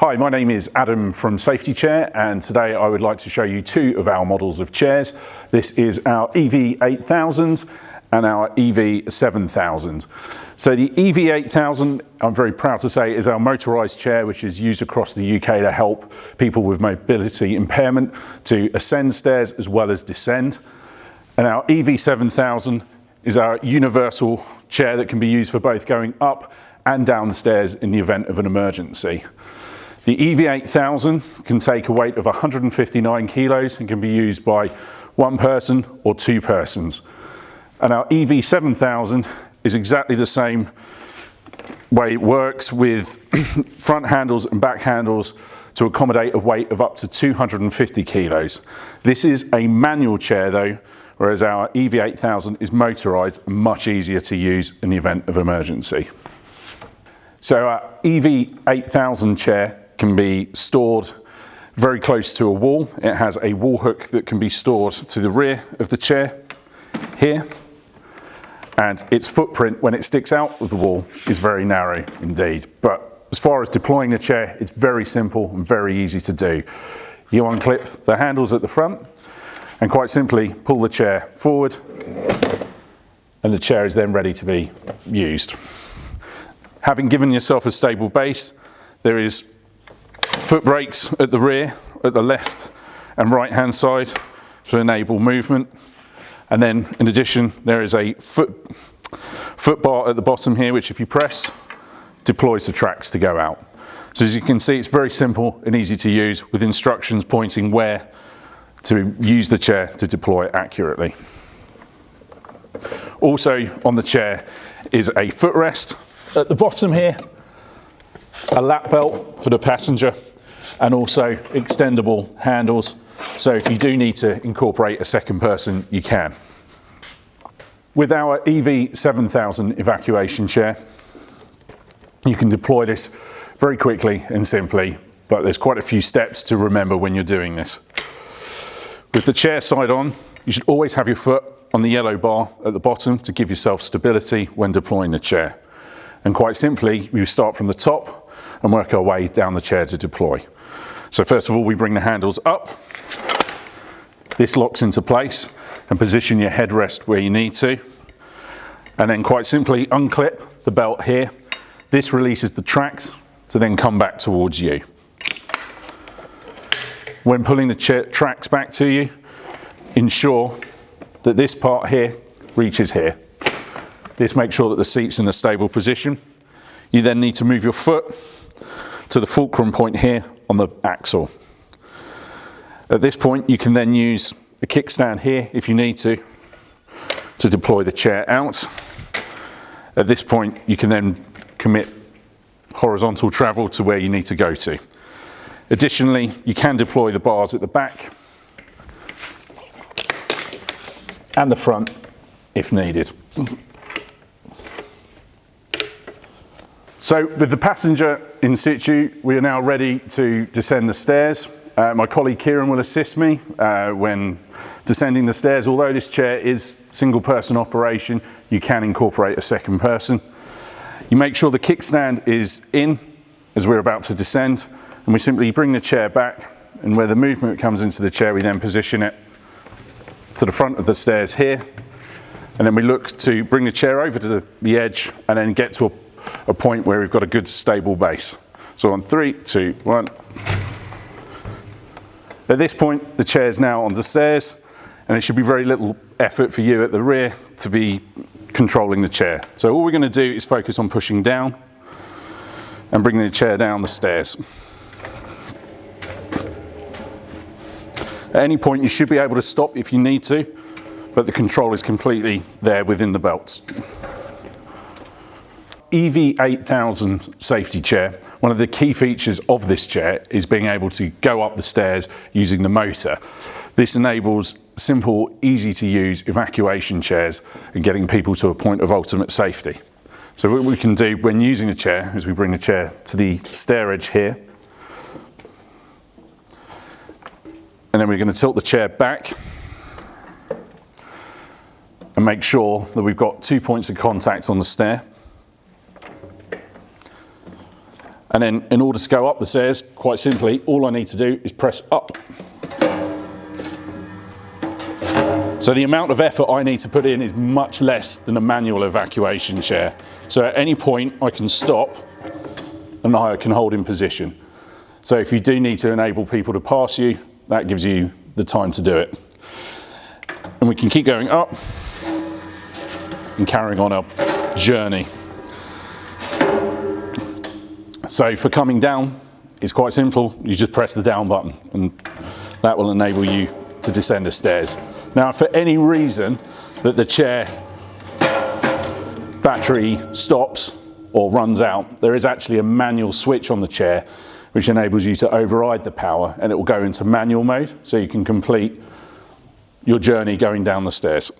Hi, my name is Adam from Safety Chair, and today I would like to show you two of our models of chairs. This is our EV8000 and our EV7000. So the EV8000, I'm very proud to say, is our motorised chair which is used across the UK to help people with mobility impairment to ascend stairs as well as descend. And our EV7000 is our universal chair that can be used for both going up and down the stairs in the event of an emergency. The EV8000 can take a weight of 159 kilos and can be used by one person or two persons. And our EV7000 is exactly the same way it works, with front handles and back handles to accommodate a weight of up to 250 kilos. This is a manual chair though, whereas our EV8000 is motorised and much easier to use in the event of emergency. So our EV8000 chair can be stored very close to a wall. It has a wall hook that can be stored to the rear of the chair here, and its footprint when it sticks out of the wall is very narrow indeed. But as far as deploying the chair, it's very simple and very easy to do. You unclip the handles at the front and quite simply pull the chair forward, and the chair is then ready to be used. Having given yourself a stable base, there is foot brakes at the rear, at the left and right hand side to enable movement. And then in addition, there is a foot bar at the bottom here, which if you press, deploys the tracks to go out. So as you can see, it's very simple and easy to use, with instructions pointing where to use the chair to deploy accurately. Also on the chair is a footrest at the bottom here, a lap belt for the passenger, and also extendable handles, so if you do need to incorporate a second person, you can. With our EV7000 evacuation chair, you can deploy this very quickly and simply, but there's quite a few steps to remember when you're doing this. With the chair side on, you should always have your foot on the yellow bar at the bottom to give yourself stability when deploying the chair. And quite simply, we start from the top and work our way down the chair to deploy. So first of all, we bring the handles up. This locks into place and position your headrest where you need to. And then quite simply unclip the belt here. This releases the tracks to then come back towards you. When pulling the tracks back to you, ensure that this part here reaches here. This makes sure that the seat's in a stable position. You then need to move your foot to the fulcrum point here on the axle. At this point, you can then use a kickstand here if you need to deploy the chair out. At this point, you can then commit horizontal travel to where you need to go to. Additionally, you can deploy the bars at the back and the front if needed. So with the passenger in situ, we are now ready to descend the stairs. My colleague Kieran will assist me when descending the stairs. Although this chair is single person operation, you can incorporate a second person. You make sure the kickstand is in as we're about to descend, and we simply bring the chair back, and where the movement comes into the chair, we then position it to the front of the stairs here, and then we look to bring the chair over to the edge and then get to a point where we've got a good stable base. So on 3, 2, 1. At this point, the chair is now on the stairs, and it should be very little effort for you at the rear to be controlling the chair. So all we're going to do is focus on pushing down and bringing the chair down the stairs. At any point, you should be able to stop if you need to, but the control is completely there within the belts. EV8000 safety chair, one of the key features of this chair is being able to go up the stairs using the motor. This enables simple, easy to use evacuation chairs and getting people to a point of ultimate safety. So what we can do when using the chair is we bring the chair to the stair edge here, and then we're going to tilt the chair back and make sure that we've got 2 points of contact on the stair. And then in order to go up the stairs, quite simply, all I need to do is press up. So the amount of effort I need to put in is much less than a manual evacuation chair. So at any point I can stop and I can hold in position. So if you do need to enable people to pass you, that gives you the time to do it. And we can keep going up and carrying on our journey. So for coming down, it's quite simple. You just press the down button and that will enable you to descend the stairs. Now, if for any reason that the chair battery stops or runs out, there is actually a manual switch on the chair which enables you to override the power, and it will go into manual mode so you can complete your journey going down the stairs.